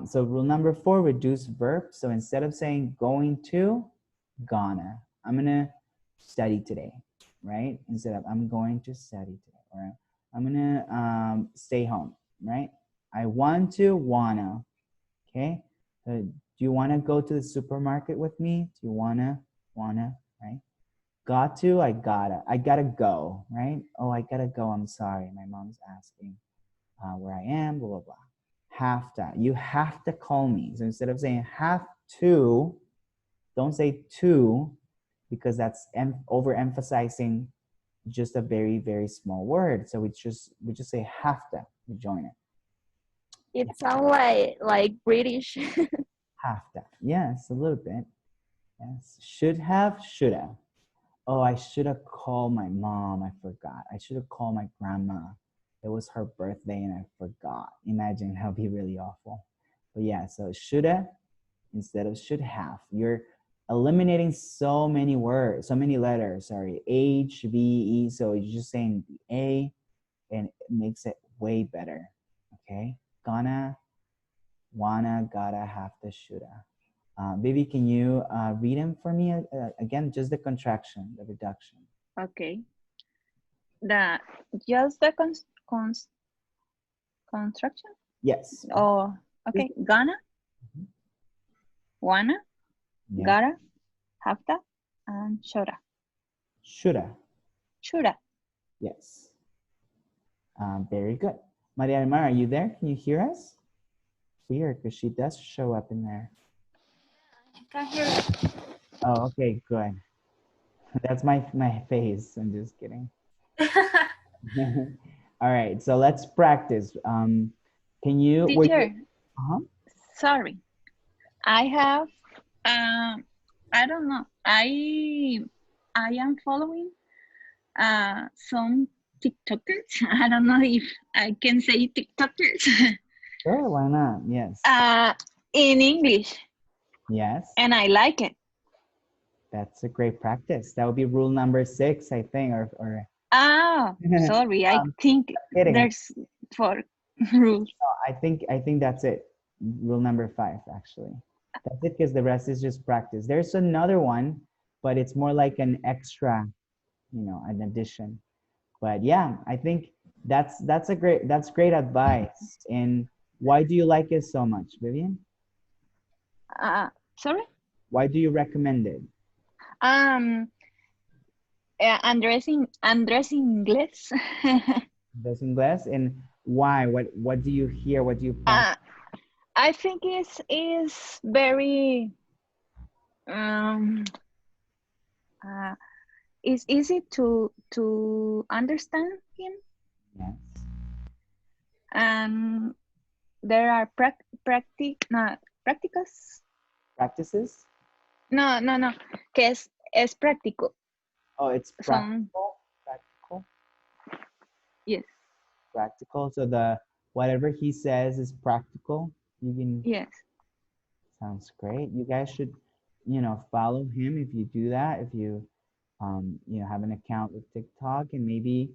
So rule number 4, reduce verb. So instead of saying going to, gonna. I'm gonna study today, right? Instead of I'm going to study today, or I'm gonna stay home, right? I want to, wanna. Okay. Do you wanna go to the supermarket with me? Do you wanna, right? Got to, I gotta go, right? Oh, I gotta go. I'm sorry. My mom's asking where I am, blah, blah, blah. Have to. You have to call me. So instead of saying have to, don't say to, because that's overemphasizing just a very, very small word. So we just say have to. We join it. It sounds like British. Have to. Yes, a little bit. Yes. Should have, shoulda. Oh, I should have called my mom. I forgot. I should have called my grandma. It was her birthday and I forgot. Imagine, that would be really awful. But yeah, so shoulda instead of should have. You're eliminating so many words, so many letters, sorry. H, V, E. So you're just saying the A and it makes it way better. Okay? Gonna, wanna, gotta, have to, shoulda. Baby, can you read them for me again? Just the contraction, the reduction. Okay. Just the construction? Yes. Oh, okay. Gonna, wanna, Yeah. gotta, have to, and shoulda. Shoulda. Shoulda. Yes. Very good. Maria del Mar, are you there? Can you hear us? Weird, because she does show up in there. I can hear you. Oh, okay, good. That's my face. I'm just kidding. All right, so let's practice. Can you? Teacher, sorry. I have, I don't know. I am following some TikTokers. I don't know if I can say TikTokers. Sure, why not? Yes. In English. Yes. And I like it. That's a great practice. That would be rule number 6, I think, or Oh, sorry. I think there's 4 rules. I think that's it. Rule number 5, actually. That's it, because the rest is just practice. There's another one, but it's more like an extra, an addition. But yeah, I think that's great advice. And why do you like it so much, Vivian? Sorry? Why do you recommend it? Undressing Inglés. Undressing Inglés, and why? What do you hear? What do you? I think it's very it's easy to understand him. Yes. And there are practices. Practices? No. Que es práctico. Oh, it's practical. Practical. Yes. Practical. So whatever he says is practical. You can. Yes. Sounds great. You guys should, follow him if you do that. If you, have an account with TikTok and maybe,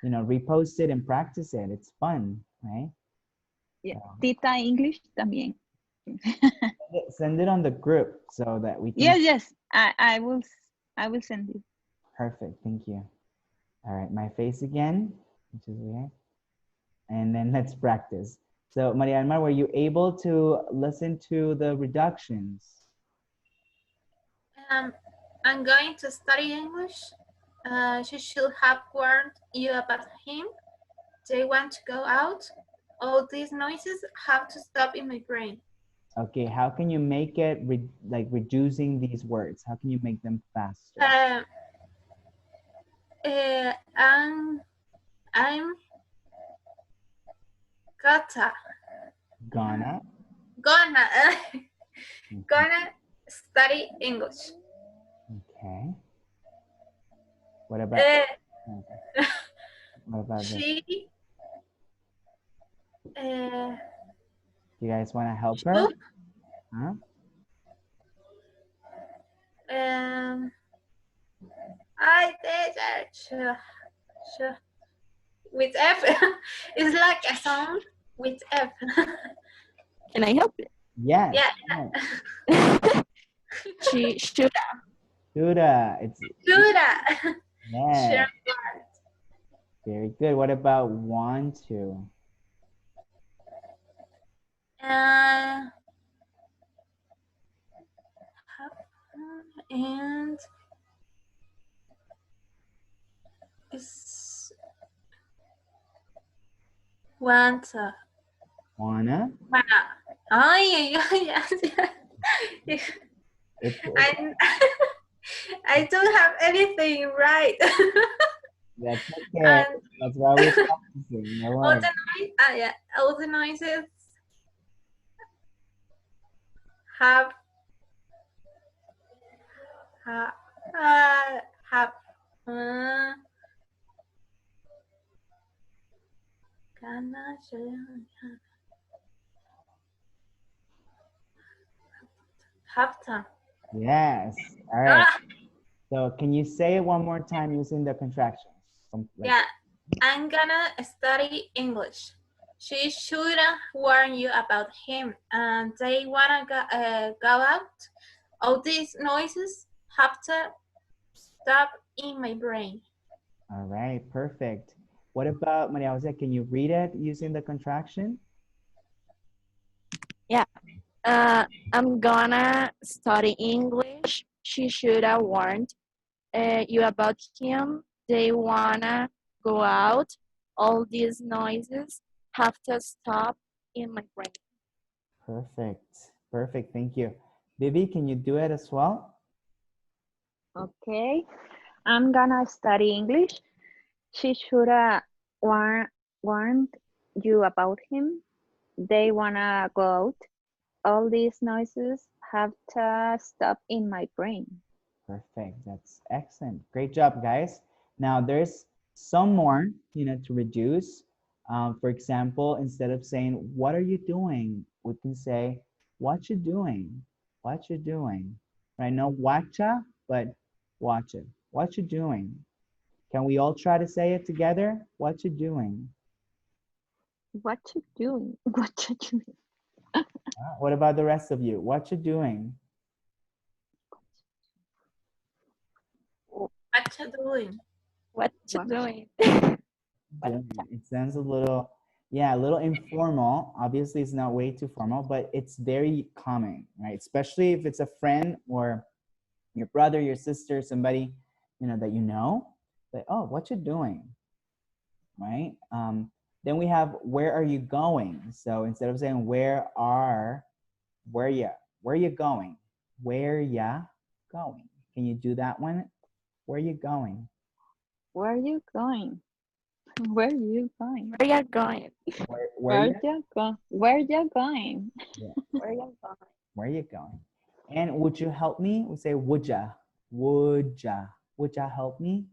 repost it and practice it. It's fun, right? Yeah. So, Tita English también. Send it on the group so that we can. Yes. I will send you. Perfect. Thank you. All right. My face again, which is weird. And then let's practice. So, Maria del Mar, were you able to listen to the reductions? I'm going to study English. She should have warned you about him. They want to go out. All these noises have to stop in my brain. Okay, how can you make it like reducing these words? How can you make them faster? I'm Gonna study English. Okay. What about she? You guys want to help her? Huh? I did with F. It's like a sound with F. Can I help you? Yes. Yeah. Yes. She should Shoulda. It's Shoulda. yes. Sure. Very good. What about want to? And is want Wanna? oh yeah. It's I I don't have anything right. that's okay. And That's why we're practicing. No all worries. the all the noises have have have have to. Yes. All right. So can you say it one more time using the contractions? Yeah, I'm gonna study English. She should warn you about him, and they wanna go out. All these noises have to stop in my brain. All right, perfect. What about Maria Jose? Can you read it using the contraction? Yeah. I'm gonna study English. She should have warned you about him. They wanna go out. All these noises have to stop in my brain. Perfect. Perfect. Thank you. Bibi, can you do it as well? Okay, I'm gonna study English. She should have warned you about him. They wanna go out. All these noises have to stop in my brain. Perfect. That's excellent. Great job, guys. Now there's some more, to reduce. For example, instead of saying, what are you doing? We can say, what you doing? What you doing? Right? No watcha, but watch it. What you doing? Can we all try to say it together? What you doing? What you doing? What you doing? What about the rest of you? What you doing? What you doing? What you What? doing? It sounds a little informal. Obviously, it's not way too formal, but it's very common, right? Especially if it's a friend or your brother, your sister, somebody, that you know. Like, oh, what you doing, right? Then we have, where are you going? So instead of saying where ya going? Where ya going? Can you do that one? Where you going? Where are you going? Where are you going? Where you going? Where ya? Where you going? Yeah. Where you going? Where you going? And would you help me? We say would ya? Would ya? Would ya help me?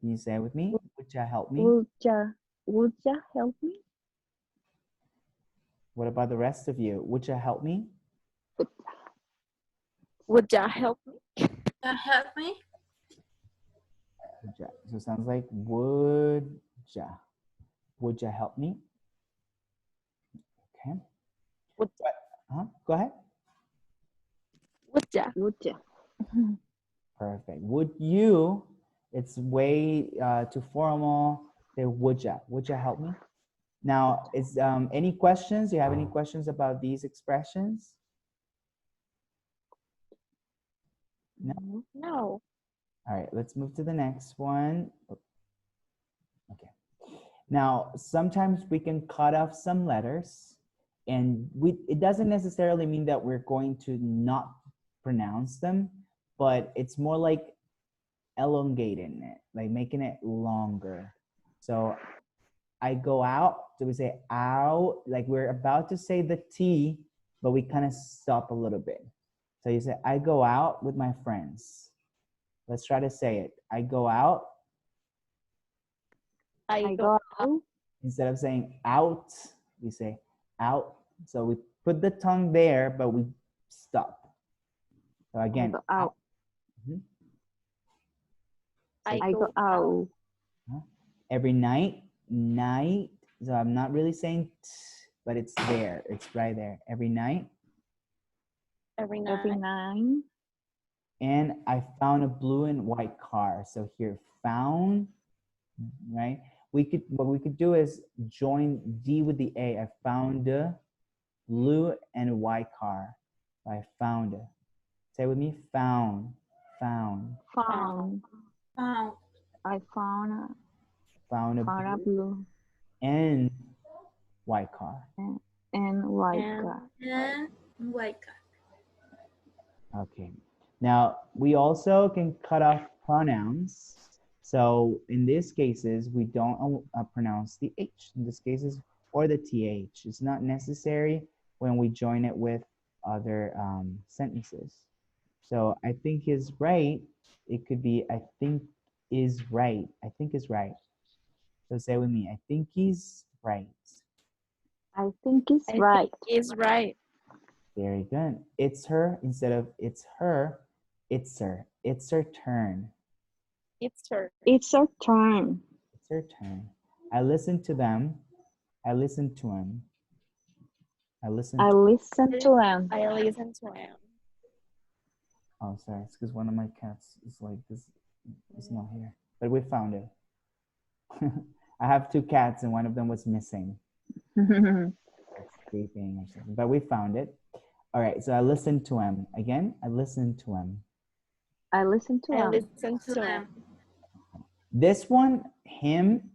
Can you say it with me? Would ya help me? Would ya help me? What about the rest of you? Would ya help me? Would you help me? Help me? Would ya? So it sounds like would ya? Would ya help me? Okay. Go ahead. Would you? Would ya? Perfect. Would you? It's way too formal. Say would ya? Would ya help me? Now, is any questions? Do you have any questions about these expressions? No? No. All right, let's move to the next one. Okay. Now, sometimes we can cut off some letters, and it doesn't necessarily mean that we're going to not pronounce them, but it's more like elongating it, like making it longer. So I go out, so we say out, like we're about to say the T, but we kind of stop a little bit. So you say, I go out with my friends. Let's try to say it. I go out. I go out. Instead of saying out, we say out. So we put the tongue there, but we stop. So again, I go out. I go out. Every night. So I'm not really saying t, but it's there. It's right there. Every night. Every Every night. night. And I found a blue and white car. So here, found, right? What we could do is join D with the A. I found a blue and white car. I found it. Say with me, found, found. Found. Found. I found Found a a blue blue and white car. and white And car. And white car. Okay. Now, we also can cut off pronouns. So in these cases, we don't pronounce the H. In this cases, or the TH. It's not necessary when we join it with other sentences. So I think is right. It could be I think is right. I think is right. So say with me, I think he's right. I think it's I right. think it's right. Very good. It's her instead of it's her. It's her. It's her turn. It's her. It's our turn. It's her turn. I listen to them. I listen to him. I listen. I listen to them. I listen to him. Oh, sorry. It's because one of my cats is like this. It's not here, but we found it. I have two cats, and one of them was missing. It's sleeping or something, but we found it. All right. So I listen to him again. I listen to him. I listen to I them. listen to him. This one, him,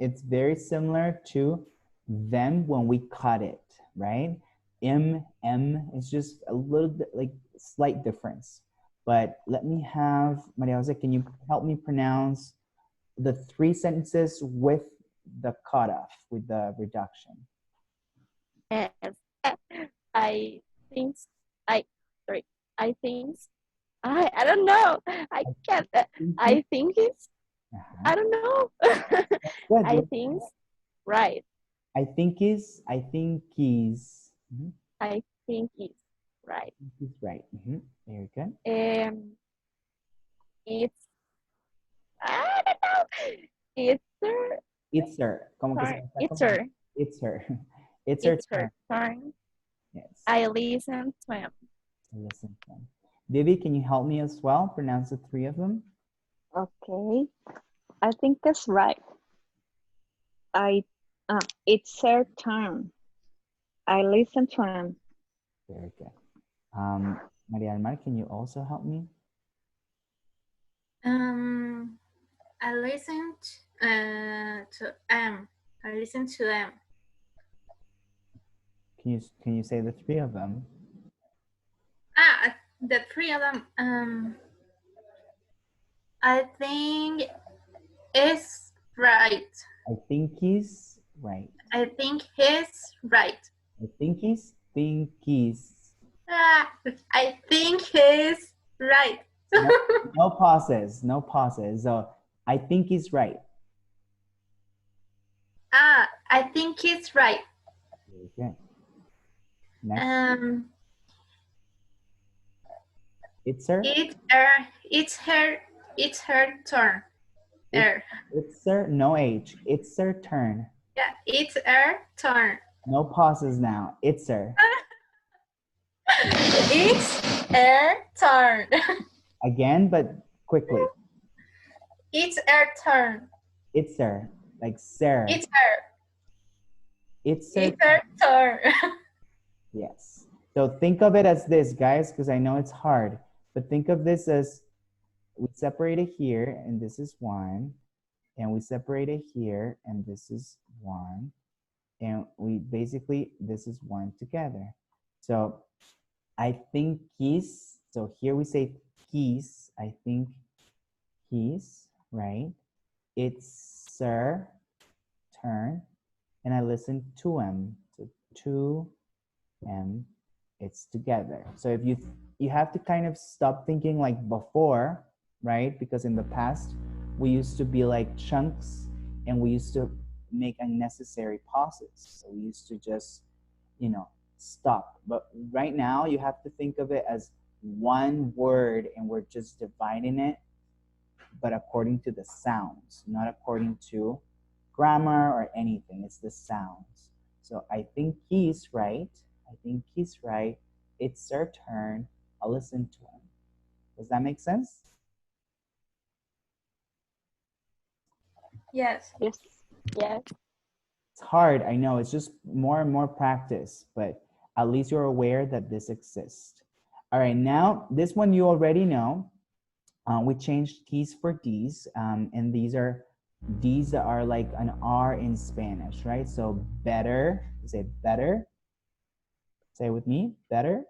it's very similar to them when we cut it, right? M, it's just a little bit like slight difference. But let me have, Maria Jose, can you help me pronounce the three sentences with the cutoff, with the reduction? Yes. I think. I don't know. I can't. I think it's. I don't know. Good. I think right. I think he's. I think it's right. He's right. Very good. It's. I don't know. It's her. It's her. ¿Cómo que se Turn. llama? It's her. It's her. It's her It's turn. her turn. Yes. I listen to him. Listen to them. Vivi, can you help me as well? Pronounce the three of them. Okay. I think that's right. It's her turn. I listen to him. Very good. Maria del Mar, can you also help me? I listened to them. I listen to them. Can you say the three of them? The three of them. I think it's right. I think he's right. I think he's right. I think he's. I think he's right. No pauses. No pauses. So I think he's right. I think he's right. Very good. Next. It's her. It's her turn. It's her. No H. It's her turn. Yeah, it's her turn. No pauses now. It's her. It's her turn. Again, but quickly. It's her turn. It's her. Like sir. It's her. It's her. It's her turn. Yes. So think of it as this, guys, because I know it's hard. But think of this as we separate it here, and this is one. And we separate it here, and this is one. And we basically, this is one together. So I think he's, so here we say he's, I think he's, right? It's sir, turn, and I listen to him. So to him, it's together. So if you have to kind of stop thinking like before, right? Because in the past, we used to be like chunks and we used to make unnecessary pauses. So we used to just, stop. But right now you have to think of it as one word and we're just dividing it, but according to the sounds, not according to grammar or anything. It's the sounds. So I think he's right. I think he's right. It's our turn. I'll listen to him. Does that make sense? Yes. Yes. Yes. It's hard, I know. It's just more and more practice, but at least you're aware that this exists. All right, now this one you already know. We changed T's for D's, and these are D's that are like an R in Spanish, right? So better, say better. Say it with me, better.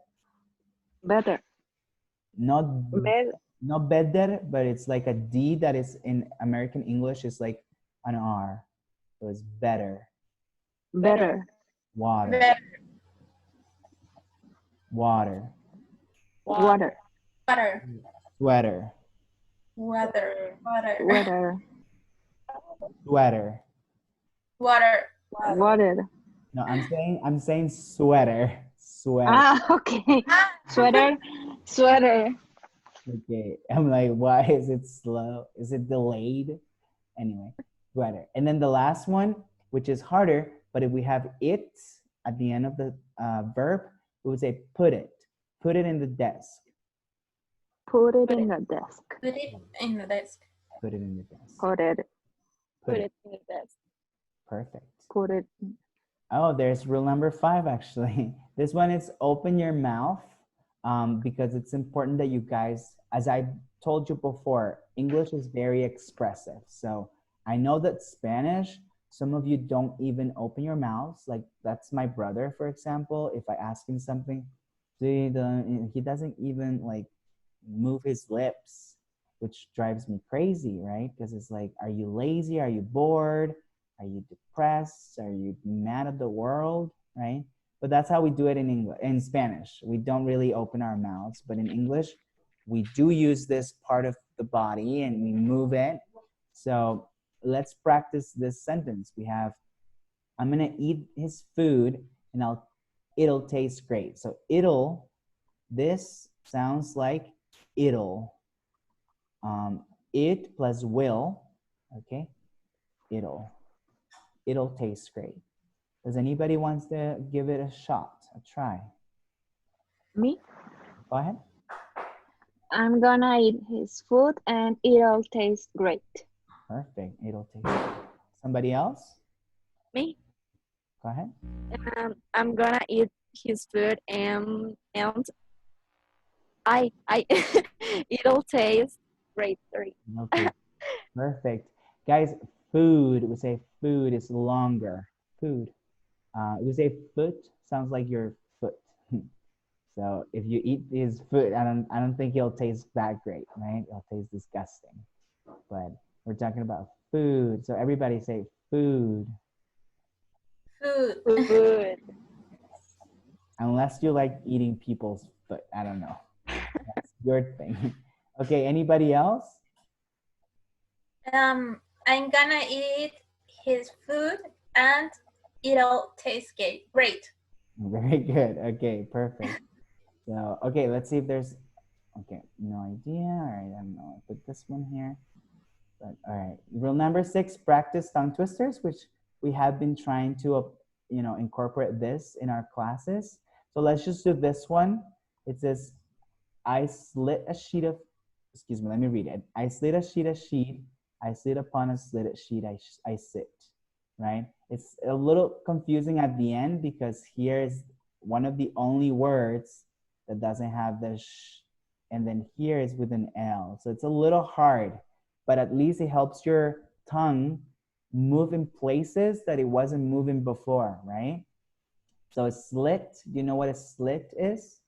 Better. Not Better. not better, but it's like a D that is in American English is like an R. So it's better. Better. Water. Better. Water. Water. Water. Sweater. Water. Water. Water. Sweater. Water. Water. No, I'm saying sweater. Sweater. Ah, okay. Sweater. Sweater. Okay. I'm like, why is it slow? Is it delayed? Anyway, sweater. And then the last one, which is harder, but if we have it at the end of the verb, we would say put it. Put it in the desk. Put it in the desk. Put it in the desk. Put it in the desk. Put it. Put it in the desk. Perfect. Put it. Oh, there's rule number 5 actually. This one is open your mouth because it's important that you guys, as I told you before, English is very expressive. So I know that Spanish, some of you don't even open your mouths. Like that's my brother, for example. If I ask him something, he doesn't even like move his lips, which drives me crazy, right? Because it's like, are you lazy? Are you bored? Are you depressed? Are you mad at the world? Right? But that's how we do it in English. In Spanish, we don't really open our mouths, but in English, we do use this part of the body and we move it. So let's practice this sentence. We have, I'm gonna eat his food and it'll taste great. So this sounds like it'll. It plus will, okay? It'll taste great. Does anybody wants to give it a shot, a try? Me? Go ahead. I'm gonna eat his food and it'll taste great. Perfect. It'll taste great. Somebody else? Me? Go ahead. I'm gonna eat his food and I it'll taste great. Sorry. Okay. Perfect. Guys, food, we say food is longer. Food. We say foot, sounds like your foot. So if you eat his foot, I don't think it'll taste that great, right? It'll taste disgusting. But we're talking about food. So everybody say food. Food. Food. Unless you like eating people's foot. I don't know. That's your thing. Okay, anybody else? I'm gonna eat his food and it'll taste great. Very good. Okay, perfect. So, okay, let's see if there's, okay, no idea. All right, I don't know. I'll put this one here. But, all right, rule number 6, practice tongue twisters, which we have been trying to, incorporate this in our classes. So let's just do this one. It says, I slit a sheet of, excuse me, let me read it. I slit a sheet, I sit upon a slitted sheet, I sit, right? It's a little confusing at the end because here's one of the only words that doesn't have the sh, and then here is with an L. So it's a little hard, but at least it helps your tongue move in places that it wasn't moving before, right? So a slit, do you know what a slit is?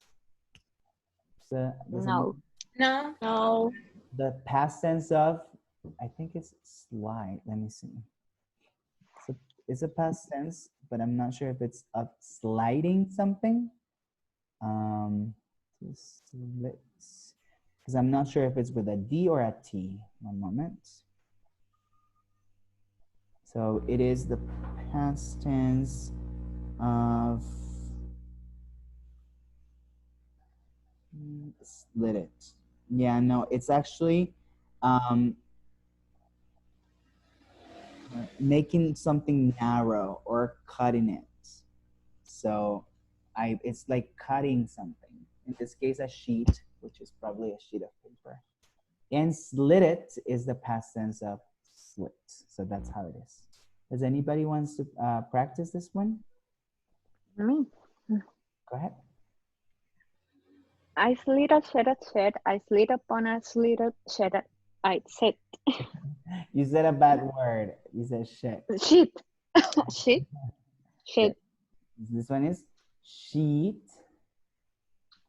So, No. No. No. the past tense of, I think it's slide. Let me see. So it's a past tense, but I'm not sure if it's of sliding something. Because I'm not sure if it's with a D or a T. One moment. So it is the past tense of split it. Yeah, no, it's actually making something narrow or cutting it. So it's like cutting something. In this case, a sheet, which is probably a sheet of paper. And slit it is the past tense of slit. So that's how it is. Does anybody wants to practice this one? Me. Go ahead. I slid a shed. I slid upon a slitted shed. I said You said a bad word. You said shit. sheet. Sheet. Sheet. This one is sheet,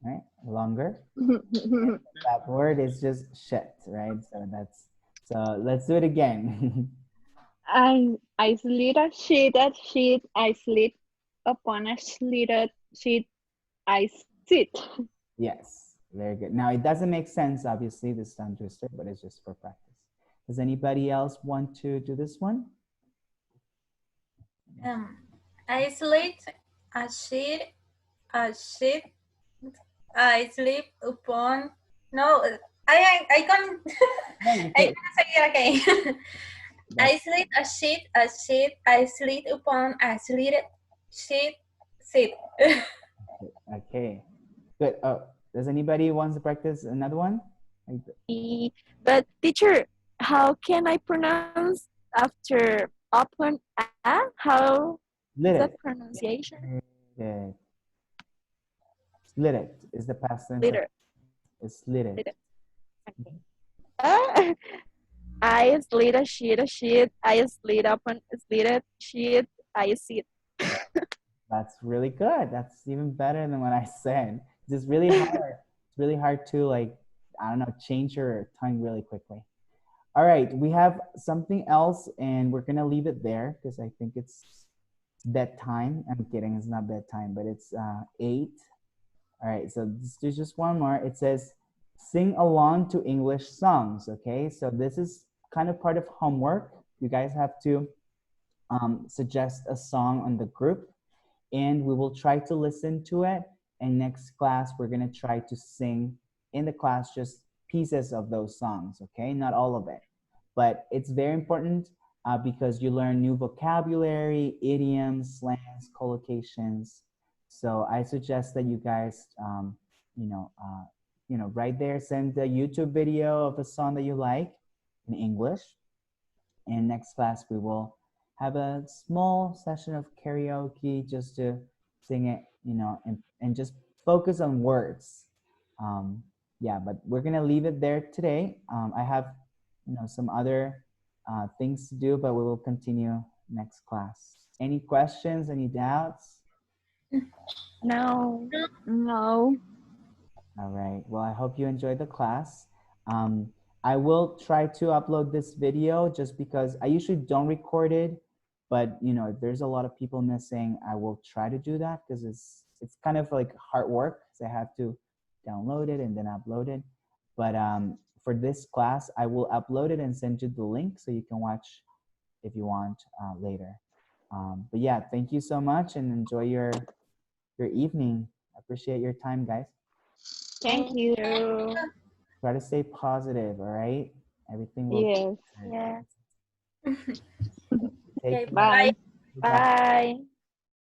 right? Longer. That word is just shit, right? So let's do it again. I slid a sheeted sheet. I slid upon a slitted sheet. I sit. Yes, very good. Now it doesn't make sense, obviously, this tongue twister, but it's just for practice. Does anybody else want to do this one? I sleep a sheet, I sleep upon, no, I can, No, you I say- can say it again. I sleep a sheet, I sleep upon a slitted sheet, sit. Okay, good. Oh, does anybody want to practice another one? But teacher, how can I pronounce after open a? How Slit is that it. pronunciation? Slit it. Slit it is the past tense. Later. It's slit it. Slit Okay. I slid a sheet. I slid upon a slitted sheet. I sit. That's really good. That's even better than what I said. It's really hard. It's really hard to like, I don't know, change your tongue really quickly. All right, we have something else and we're gonna leave it there because I think it's bedtime. I'm kidding, it's not bedtime, but it's 8. All right, so there's just one more. It says, sing along to English songs, okay? So this is kind of part of homework. You guys have to suggest a song on the group and we will try to listen to it. And next class, we're gonna try to sing in the class just pieces of those songs, okay? Not all of it. But it's very important because you learn new vocabulary, idioms, slangs, collocations. So I suggest that you guys, right there, send a YouTube video of a song that you like in English. And next class, we will have a small session of karaoke just to sing it, and just focus on words. Yeah, but we're gonna leave it there today. I have, some other things to do, but we will continue next class. Any questions, any doubts? No. No. All right, well, I hope you enjoyed the class. I will try to upload this video just because I usually don't record it, but if there's a lot of people missing, I will try to do that because it's kind of like hard work because I have to download it and then upload it. But for this class, I will upload it and send you the link so you can watch if you want later. But yeah, thank you so much and enjoy your evening. I appreciate your time, guys. Thank you. Try to stay positive, all right? Everything will Yes. Yes. take Okay, care. Bye. Bye. Bye.